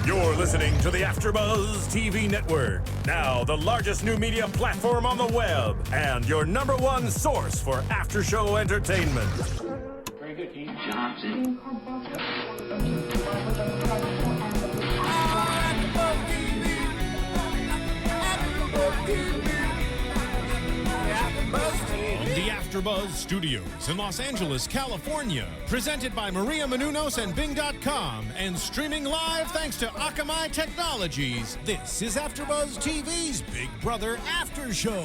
You're listening to the AFTERBUZZ TV Network, now the largest new media platform on the web, and your #1 source for after-show entertainment. Very good, Dean Johnson. The AFTERBUZZ Studios in Los Angeles, California. Presented by Maria Menounos and Bing.com and streaming live thanks to Akamai Technologies. This is AFTERBUZZ TV's Big Brother After Show.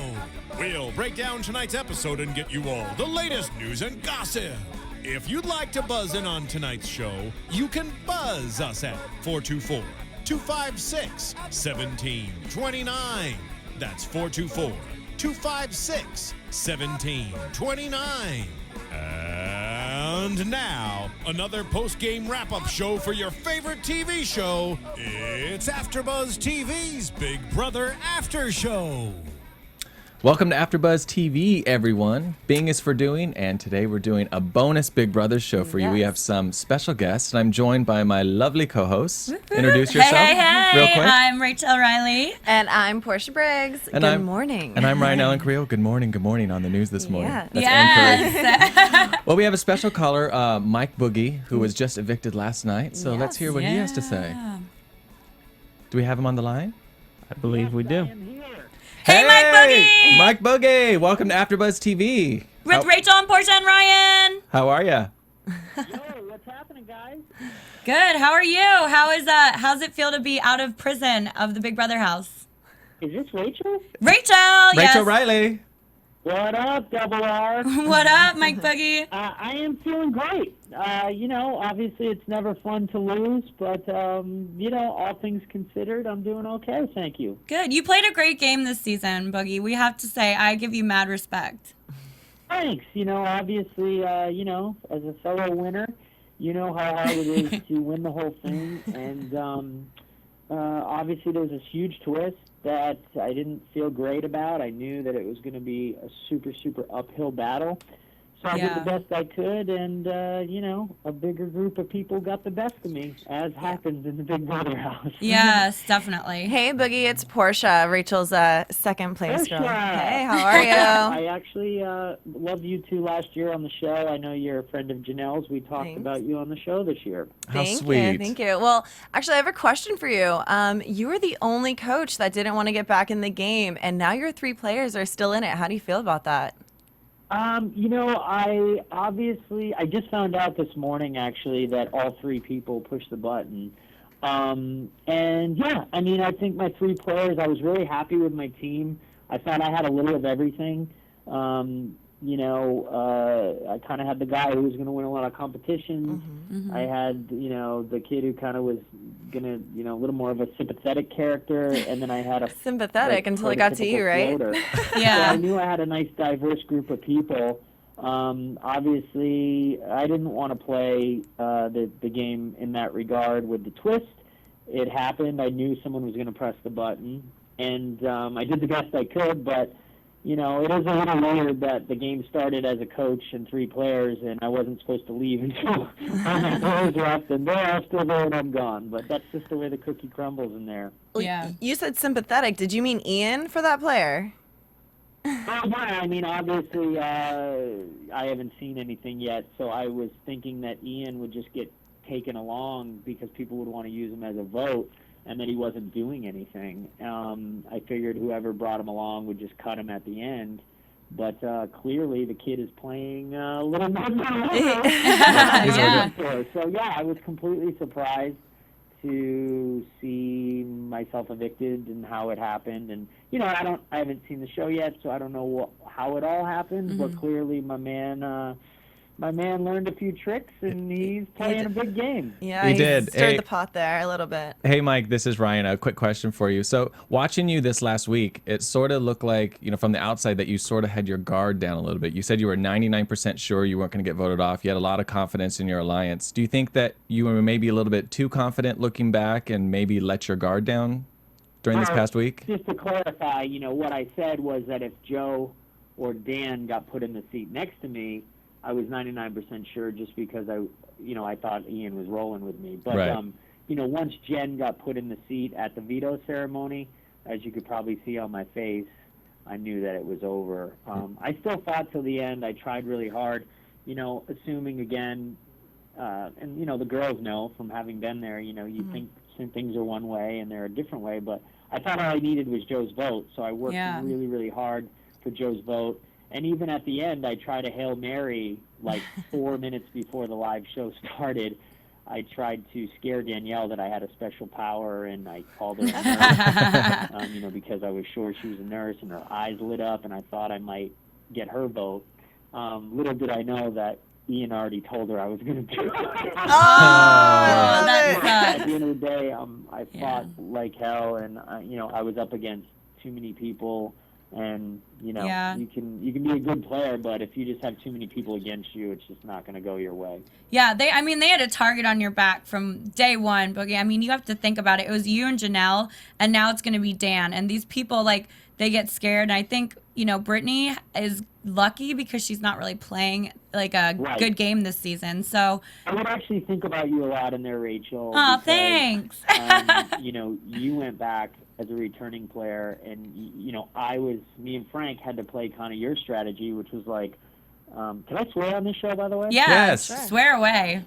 We'll break down tonight's episode and get you all the latest news and gossip. If you'd like to buzz in on tonight's show, you can buzz us at 424-256-1729. That's 424-256-1729. And now, another post-game wrap-up show for your favorite TV show. It's AFTERBUZZ TV's Big Brother After Show. Welcome to AFTERBUZZ TV, everyone. Bing is for doing, and today we're doing a bonus Big Brother show for you. We have some special guests, and I'm joined by my lovely co-hosts. Introduce yourself real quick. I'm Reilly. And I'm Porsche Briggs. And good morning. And I'm Ryan Allen Carrillo. Good morning on the news this morning. Yeah. Yes. Well, we have a special caller, Mike Boogie, who was just evicted last night. So let's hear what he has to say. Do we have him on the line? I believe we do. Hey, Mike Boogie! Mike Boogie, welcome to AFTERBUZZ TV. With Rachel and Porsche and Ryan. How are you? Yo, what's happening, guys? Good. How are you? How's it feel to be out of prison of the Big Brother house? Is this Rachel? Rachel, yes. Rachel Reilly. What up, Double R? What up, Mike Boogie? I am feeling great. Obviously it's never fun to lose, but, all things considered, I'm doing okay, thank you. Good. You played a great game this season, Boogie. We have to say, I give you mad respect. Thanks. Obviously, as a fellow winner, you know how hard it is to win the whole thing, and obviously there was this huge twist that I didn't feel great about. I knew that it was going to be a super, super uphill battle. So I did the best I could, and, a bigger group of people got the best of me, as happens in the Big Brother house. Yes, definitely. Hey, Boogie, it's Porsche, Rachel's second place girl. Portia! Hey, how are you? I actually loved you two last year on the show. I know you're a friend of Janelle's. We talked about you on the show this year. How Thank sweet. you. Thank you. Well, actually, I have a question for you. You were the only coach that didn't want to get back in the game, and now your 3 players are still in it. How do you feel about that? I just found out this morning, actually, that all 3 people pushed the button. I think my 3 players, I was really happy with my team. I thought I had a little of everything. I kind of had the guy who was going to win a lot of competitions. Mm-hmm. I had, the kid who kind of was going to, a little more of a sympathetic character. And then I had a... Sympathetic until it got to you, right? Yeah. So I knew I had a nice, diverse group of people. Obviously, I didn't want to play the game in that regard with the twist. It happened. I knew someone was going to press the button. And I did the best I could, but... it is a little weird that the game started as a coach and 3 players, and I wasn't supposed to leave until my players left, and they're all still there and I'm gone. But that's just the way the cookie crumbles in there. Yeah. You said sympathetic. Did you mean Ian for that player? Obviously, I haven't seen anything yet, so I was thinking that Ian would just get taken along because people would want to use him as a vote, and that he wasn't doing anything. I figured whoever brought him along would just cut him at the end. But clearly the kid is playing a little more than Yeah. So, I was completely surprised to see myself evicted and how it happened. And, I haven't seen the show yet, so I don't know how it all happened. But clearly my man learned a few tricks, and he's playing a big game. Yeah, He did. Stirred the pot there a little bit. Hey, Mike, this is Ryan. A quick question for you. So watching you this last week, it sort of looked like, from the outside that you sort of had your guard down a little bit. You said you were 99% sure you weren't going to get voted off. You had a lot of confidence in your alliance. Do you think that you were maybe a little bit too confident looking back and maybe let your guard down during this past week? Just to clarify, what I said was that if Joe or Dan got put in the seat next to me, I was 99% sure just because I thought Ian was rolling with me. But Right. once Jen got put in the seat at the veto ceremony, as you could probably see on my face, I knew that it was over. I still fought till the end. I tried really hard, assuming again, and the girls know from having been there, you think things are one way and they're a different way, but I thought all I needed was Joe's vote, so I worked really, really hard for Joe's vote. And even at the end, I tried a Hail Mary like 4 minutes before the live show started. I tried to scare Danielle that I had a special power, and I called her a nurse, because I was sure she was a nurse, and her eyes lit up, and I thought I might get her vote. Little did I know that Ian already told her I was going to do it. that sucks. At the end of the day, I fought like hell, and I was up against too many people. And you can be a good player, but if you just have too many people against you, it's just not going to go your way. Yeah, they had a target on your back from day one, Boogie. I mean, you have to think about it. It was you and Janelle, and now it's going to be Dan. And these people, they get scared. And I think, Brittany is lucky because she's not really playing a good game this season. So I would actually think about you a lot in there, Rachel. Oh, because, thanks. You went back as a returning player, and me and Frank had to play kind of your strategy, which was like, can I swear on this show, by the way? Yeah, Yes. sure. Swear away.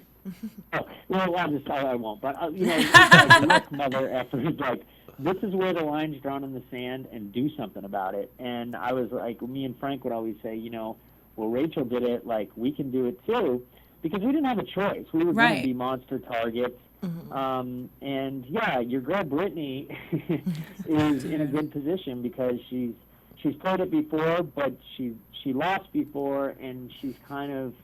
Oh, well, I won't. But it's like, look, mother effort, this is where the line's drawn in the sand, and do something about it. And I was like, me and Frank would always say, well, Rachel did it, we can do it too, because we didn't have a choice. We were going to be monster targets. And your girl Brittany is in a good position because she's played it before, but she lost before, and she's kind of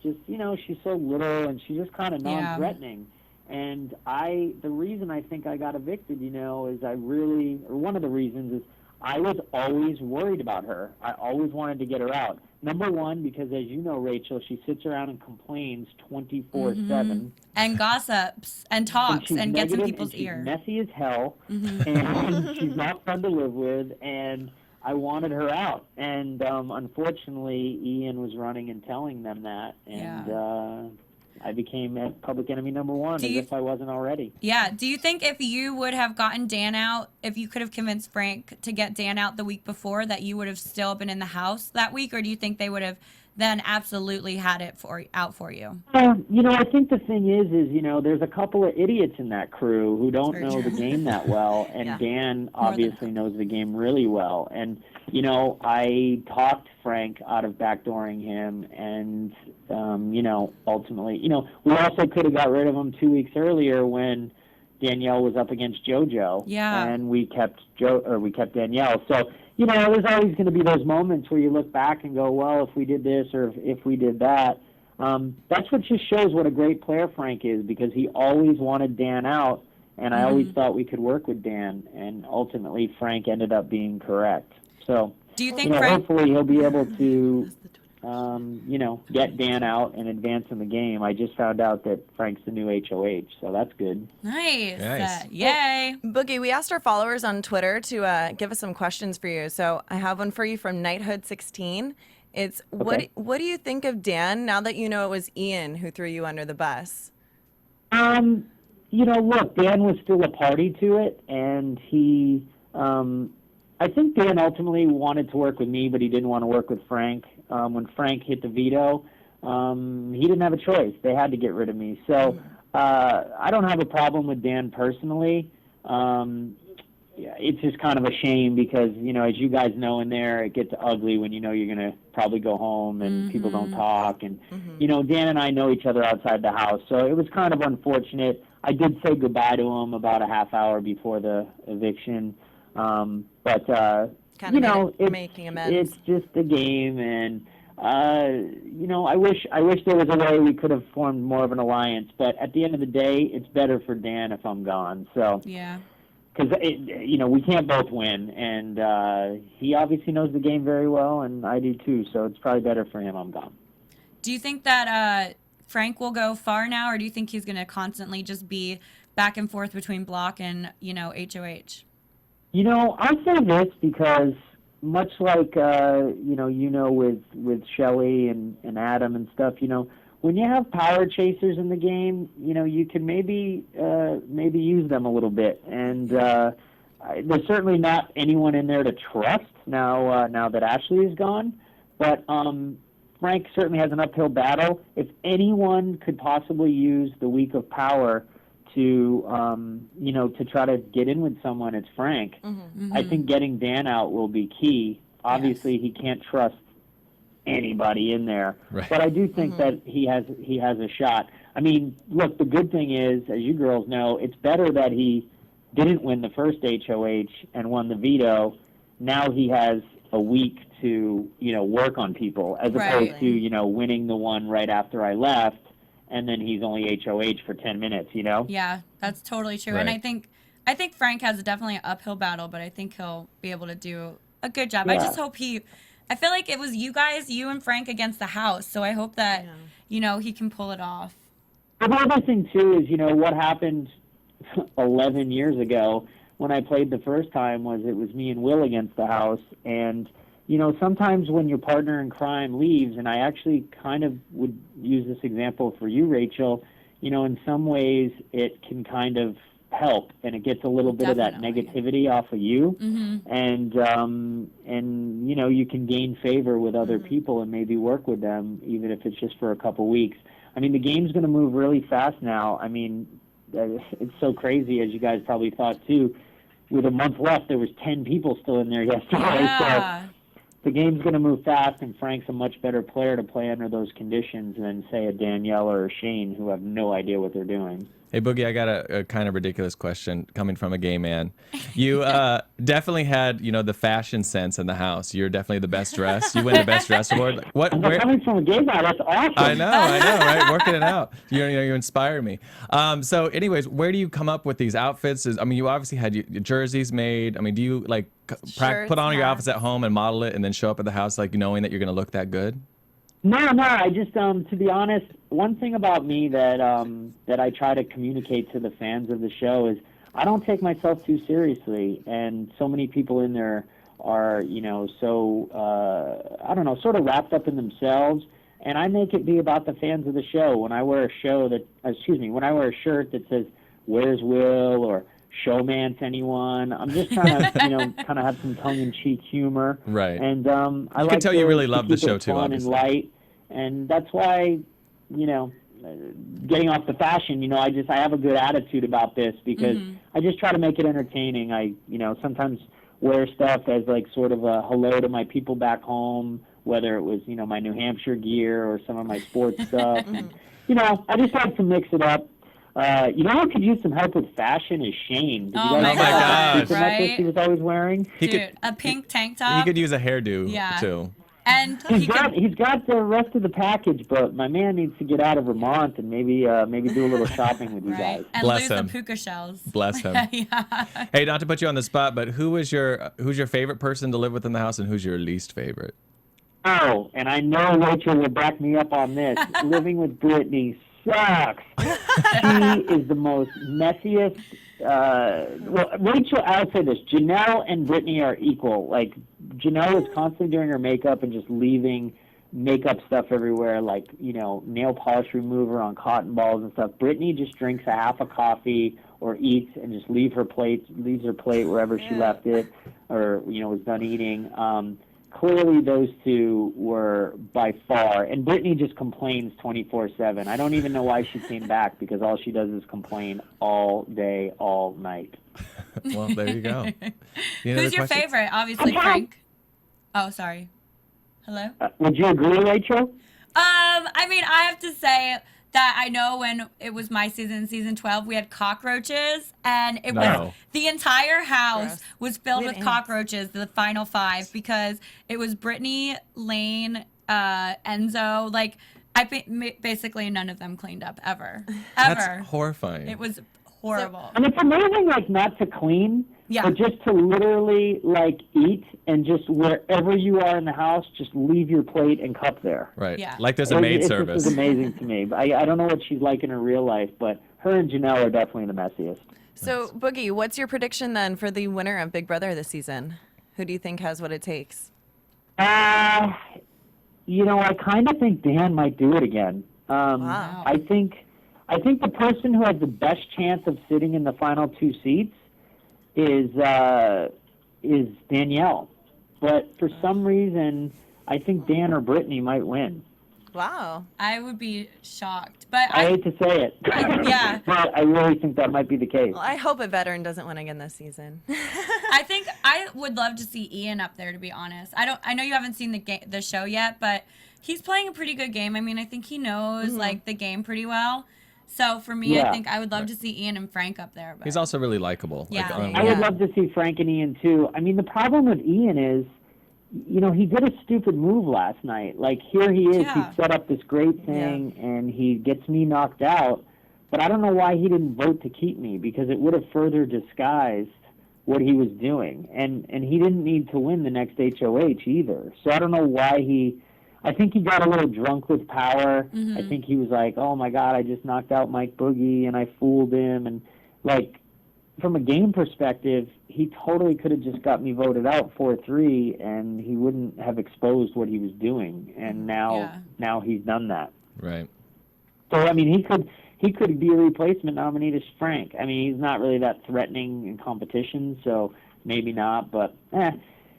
just she's so little, and she's just kind of non-threatening. And the reason I think I got evicted, is one of the reasons is I was always worried about her. I always wanted to get her out. Number one, because as you know, Rachel, she sits around and complains 24/7. And gossips and talks and gets in people's ear. She's messy as hell, and she's not fun to live with, and I wanted her out. And unfortunately, Ian was running and telling them that, and I became public enemy number one, as if I wasn't already. Yeah. Do you think if you would have gotten Dan out, if you could have convinced Frank to get Dan out the week before, that you would have still been in the house that week, or do you think they would have then absolutely had it out for you? I think the thing is there's a couple of idiots in that crew who don't know the game that well, and Dan obviously knows the game really well. And I talked Frank out of backdooring him, and ultimately, we also could have got rid of him 2 weeks earlier when Danielle was up against JoJo, and we kept Danielle. So there's always going to be those moments where you look back and go, well, if we did this or if we did that. That's what just shows what a great player Frank is, because he always wanted Dan out, and I always thought we could work with Dan, and ultimately Frank ended up being correct. So, do you think Frank, hopefully he'll be able to, get Dan out and advance in the game. I just found out that Frank's the new HOH, so that's good. Nice. Nice. Yay. Boogie, we asked our followers on Twitter to give us some questions for you. So I have one for you from Knighthood16. It's Okay. what do you think of Dan now that you know it was Ian who threw you under the bus? Look, Dan was still a party to it, and he, I think Dan ultimately wanted to work with me, but he didn't want to work with Frank. When Frank hit the veto, he didn't have a choice. They had to get rid of me. So I don't have a problem with Dan personally. It's just kind of a shame because, as you guys know in there, it gets ugly when you're going to probably go home and people don't talk. And, Dan and I know each other outside the house, so it was kind of unfortunate. I did say goodbye to him about a half hour before the eviction. Making amends. It's just a game, and I wish there was a way we could have formed more of an alliance. But at the end of the day, it's better for Dan if I'm gone. So because we can't both win, and he obviously knows the game very well, and I do too. So it's probably better for him I'm gone. Do you think that Frank will go far now, or do you think he's going to constantly just be back and forth between Block and HOH? I'll say this because much like with Shelley and Adam and stuff, when you have power chasers in the game, you can maybe use them a little bit. And there's certainly not anyone in there to trust now that Ashley is gone. But Frank certainly has an uphill battle. If anyone could possibly use the week of power to try to get in with someone, it's Frank. I think getting Dan out will be key. Obviously, he can't trust anybody in there, right. But I do think that he has a shot. I mean, look, the good thing is, as you girls know, it's better that he didn't win the first HOH and won the veto. Now he has a week to work on people, as opposed to winning the one right after I left, and then he's only HOH for 10 minutes. Yeah, that's totally true. Right. And I think Frank has definitely an uphill battle, but I think he'll be able to do a good job. Yeah. I just hope I feel like it was you and Frank against the house, so I hope that he can pull it off. The other thing too is what happened 11 years ago when I played the first time was it was me and Will against the house, and sometimes when your partner in crime leaves, and I actually kind of would use this example for you, Rachel, in some ways it can kind of help, and it gets a little bit of that negativity off of you, and you can gain favor with other people and maybe work with them, even if it's just for a couple weeks. I mean, the game's going to move really fast now. I mean, it's so crazy, as you guys probably thought too. With a month left, there was 10 people still in there yesterday. Yeah. So the game's going to move fast, and Frank's a much better player to play under those conditions than, say, a Danielle or a Shane, who have no idea what they're doing. Hey, Boogie, I got a kind of ridiculous question coming from a gay man. You definitely had, the fashion sense in the house. You're definitely the best dressed. You win the best dress award. Coming from a gay guy, that's awesome. I know, right? Working it out. You inspire me. So, anyways, where do you come up with these outfits? You obviously had your jerseys made. Do you put on your outfits at home and model it, and then show up at the house knowing that you're going to look that good? No. I just, to be honest, one thing about me that I try to communicate to the fans of the show is I don't take myself too seriously, and so many people in there are, so sort of wrapped up in themselves, and I make it be about the fans of the show. When I wear a shirt that says "Where's Will?" or "Showmance anyone," I'm just trying to, kind of have some tongue-in-cheek humor. Right. And I can like tell to, you really to love the keep show it too, fun obviously. and light. And that's why, getting off the fashion, I have a good attitude about this because I just try to make it entertaining. I, sometimes wear stuff as sort of a hello to my people back home, whether it was, my New Hampshire gear or some of my sports stuff. And, I just like to mix it up. Who could use some help with fashion is Shane. Did you guys my see that gosh. necklace he was always wearing? A pink tank top. He could use a hairdo too. And He's got the rest of the package, but my man needs to get out of Vermont and maybe do a little shopping with you guys. And Bless lose him. the puka shells. Bless him. Yeah. Hey, not to put you on the spot, but who's your favorite person to live with in the house, and who's your least favorite? Oh, and I know Rachel will back me up on this. Living with Brittany sucks. She is the most messiest. Rachel, I'll say this: Janelle and Brittany are equal. Janelle is constantly doing her makeup and just leaving makeup stuff everywhere, nail polish remover on cotton balls and stuff. Brittany just drinks a half a coffee or eats and just leaves her plate wherever she left it, or was done eating. Clearly, those two were by far, and Brittany just complains 24/7. I don't even know why she came back, because all she does is complain all day, all night. Well, there you go. Who's your favorite? Obviously, Frank. Oh, sorry. Hello? Would you agree, Rachel? I have to say that I know when it was my season 12, we had cockroaches, and it was the entire house was filled with cockroaches, the final 5, because it was Brittany, Lane, Enzo. Basically none of them cleaned up ever. That's horrifying. It was horrible. And it's amazing, not to clean, but just to literally, eat, and just wherever you are in the house, just leave your plate and cup there. Right. Yeah. Like there's a maid service. This is amazing to me. I don't know what she's like in her real life, but her and Janelle are definitely the messiest. So, Boogie, what's your prediction then for the winner of Big Brother this season? Who do you think has what it takes? I kind of think Dan might do it again. Wow. I think the person who has the best chance of sitting in the final 2 seats is Danielle. But for some reason, I think Dan or Brittany might win. Wow. I would be shocked, but I hate to say it. Yeah. But I really think that might be the case. Well, I hope a veteran doesn't win again this season. I think I would love to see Ian up there, to be honest. I know you haven't seen the show yet, but he's playing a pretty good game. I mean, I think he knows like the game pretty well. So for me, I think I would love to see Ian and Frank up there. But He's also really likable. Yeah. I would love to see Frank and Ian too. I mean, the problem with Ian is, you know, he did a stupid move last night. Like, here he is, Yeah. he set up this great thing, and he gets me knocked out. But I don't know why he didn't vote to keep me, because it would have further disguised what he was doing. And he didn't need to win the next HOH either. So I don't know why I think he got a little drunk with power. I think he was like, oh my God, I just knocked out Mike Boogie and I fooled him. And like, from a game perspective, he totally could have just got me voted out 4-3 and he wouldn't have exposed what he was doing. And now he's done that. Right. So I mean, he could be a replacement nominee to Frank. I mean, he's not really that threatening in competition, so maybe not. But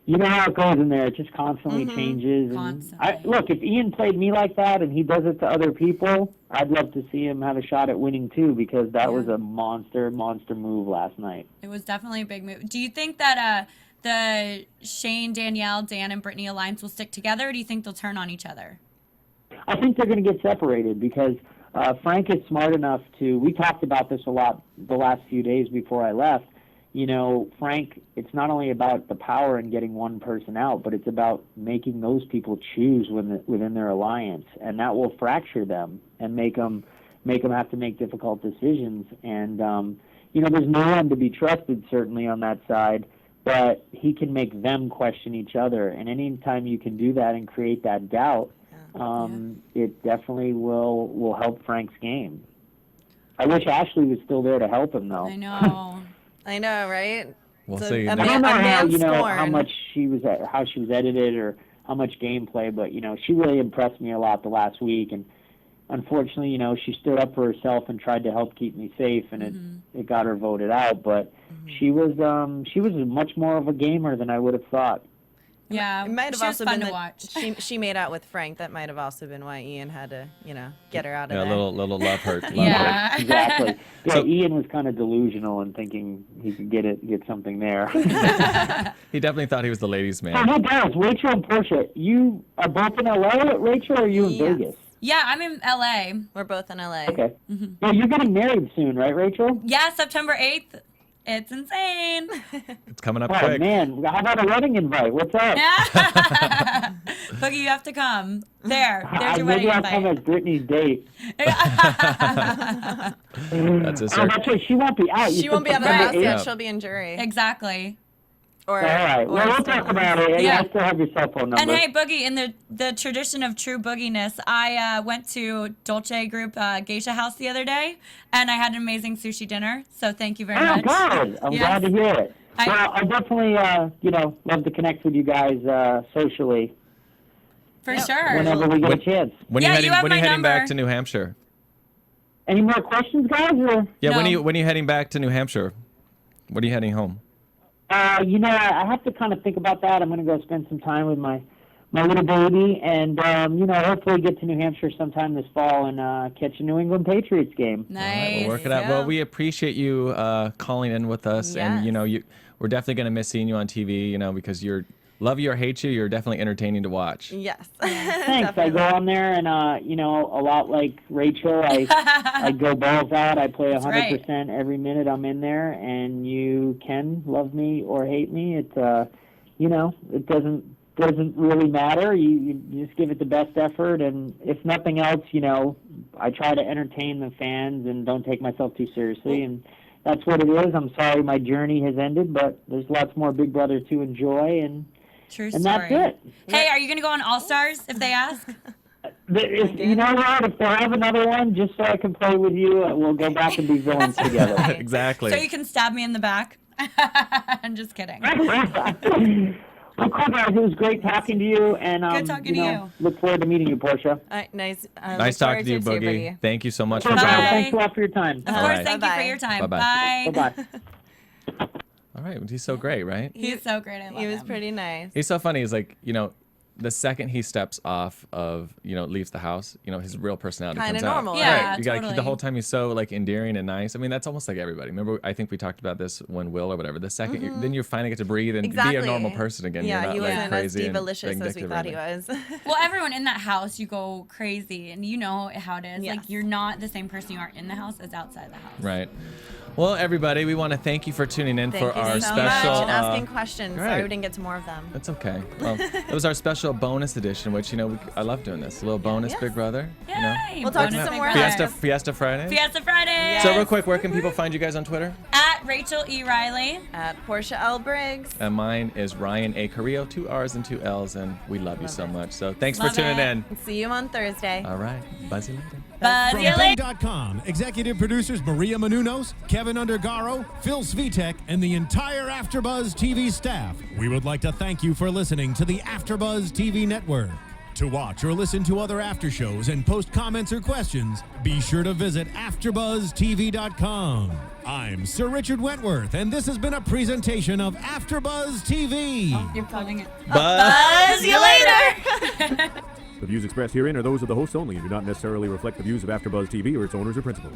you know how it goes in there. It just constantly changes. And look, if Ian played me like that and he does it to other people, I'd love to see him have a shot at winning too, because that was a monster move last night. it was definitely a big move. Do you think that the Shane, Danielle, Dan, and Brittany alliance will stick together, or do you think they'll turn on each other? I think they're going to get separated because Frank is smart enough to. We talked about this a lot the last few days before I left. You know, Frank, it's not only about the power and getting one person out, but it's about making those people choose within their alliance, and that will fracture them and make them have to make difficult decisions. And you know, there's no one to be trusted certainly on that side, but he can make them question each other. And any time you can do that and create that doubt, it definitely will help Frank's game. I wish Ashley was still there to help him, though. I know. I know, right? We'll So see. a I man- don't know a how man's you know scorn. how much how she was edited or how much gameplay, but you know, she really impressed me a lot the last week. And unfortunately, you know, she stood up for herself and tried to help keep me safe, and it got her voted out. But she was much more of a gamer than I would have thought. Yeah, It might have she was also fun been to that watch. she made out with Frank. That might have also been why Ian had to, get her out of Yeah, there. a little love hurt. Love hurt. Yeah. Exactly. Yeah, So- Ian was kind of delusional and thinking he could get something there. He definitely thought he was the ladies' So man. hey guys, Rachel and Porsche, you are both in LA, Rachel, or are you in Yes. Vegas? Yeah, I'm in LA. We're both in LA. Okay. Well, you're getting married soon, right, Rachel? Yeah, September 8th. It's insane. It's coming up Oh quick. man, how about a wedding invite? What's up? Boogie, you have to come. There's your Maybe wedding I'll come invite. as Brittany's date. That's his Oh, that's right. She won't be out. You She said won't be out of the September house 8th. yet. Yeah. She'll be in jury. Exactly. Or, All right. Well, we'll talk about it. Yeah. I still have your cell phone number. And hey, Boogie, in the tradition of true booginess, I went to Dolce Group Geisha House the other day, and I had an amazing sushi dinner. So thank you very Oh, much. good. I'm Yes. glad to hear it. I- Well, I definitely, love to connect with you guys socially For sure. whenever we get a chance. When Yeah, you you heading have when are you my heading back number. to New Hampshire? Any more questions, guys? Or? Yeah, No. when are you heading back to New Hampshire? When are you heading home? I have to kind of think about that. I'm going to go spend some time with my little baby, and hopefully get to New Hampshire sometime this fall and catch a New England Patriots game. All right, Nice. we'll work it out. Yeah. Well, we appreciate you calling in with us, and Yes. we're definitely gonna miss seeing you on TV. Because love you or hate you, you're definitely entertaining to watch. Yes. Thanks. I go on there, and a lot like Rachel, I go balls out. I play 100% every minute I'm in there, and you can love me or hate me. It it doesn't really matter. You just give it the best effort, and if nothing else, I try to entertain the fans and don't take myself too seriously, and that's what it is. I'm sorry my journey has ended, but there's lots more Big Brother to enjoy, and True and story. that's it. Hey, are you going to go on All Stars if they ask? You know what? If they have another one, just so I can play with you, we'll go back and be villains together. Exactly. So you can stab me in the back? I'm just kidding. Well, cool, guys. It was great talking to you, and Good talking to you. Look forward to meeting you, Portia. All right, nice. Nice talking to you, Boogie. Thank you so much for Bye. joining. Thanks a lot for your time. Of course, right. thank you for your time. Bye-bye. Bye. Bye-bye. All right, he's so great, right? He's so great. I love He was him. pretty nice. He's so funny. He's like, the second he steps off of, leaves the house, his real personality Kinda comes out. normal, Yeah, Right. You gotta totally. the whole time he's so like endearing and nice. I mean, that's almost like everybody. Remember, I think we talked about this when Will or whatever. The 2nd then you finally get to breathe and Exactly. be a normal person again. Yeah, You're not he like wasn't as crazy and diva-licious as we vindictive thought he or anything. was. Well, everyone in that house, you go crazy, and you know how it is. Yes. Like, you're not the same person you are in the house as outside the house. Right. Well, everybody, we want to thank you for tuning in Thank for you our so special. much and asking questions. right. Sorry we didn't get to more of them. That's okay. Well, it was our special bonus edition, which I love doing this. A little bonus Yes. Big Brother. Yay! We'll talk to bonus some Big more Brother. Fiesta Friday. Fiesta Friday. So real quick, where can people find you guys on Twitter? At Rachel E. Reilly. At Porsche L. Briggs. And mine is Ryan A. Carrillo, 2 R's and 2 L's, and we love you so much. So thanks Love for tuning it. in. See you on Thursday. All right. Buzz you later. Buzz From you later. Bing.com, executive producers Maria Menounos, Kevin Undergaro, Phil Svitek, and the entire AfterBuzz TV staff. We would like to thank you for listening to the AfterBuzz TV network. To watch or listen to other after shows and post comments or questions, be sure to visit AfterBuzzTV.com. I'm Sir Richard Wentworth, and this has been a presentation of AfterBuzz TV. You're pulling it. Buzz you later. The views expressed herein are those of the hosts only and do not necessarily reflect the views of AfterBuzz TV or its owners or principals.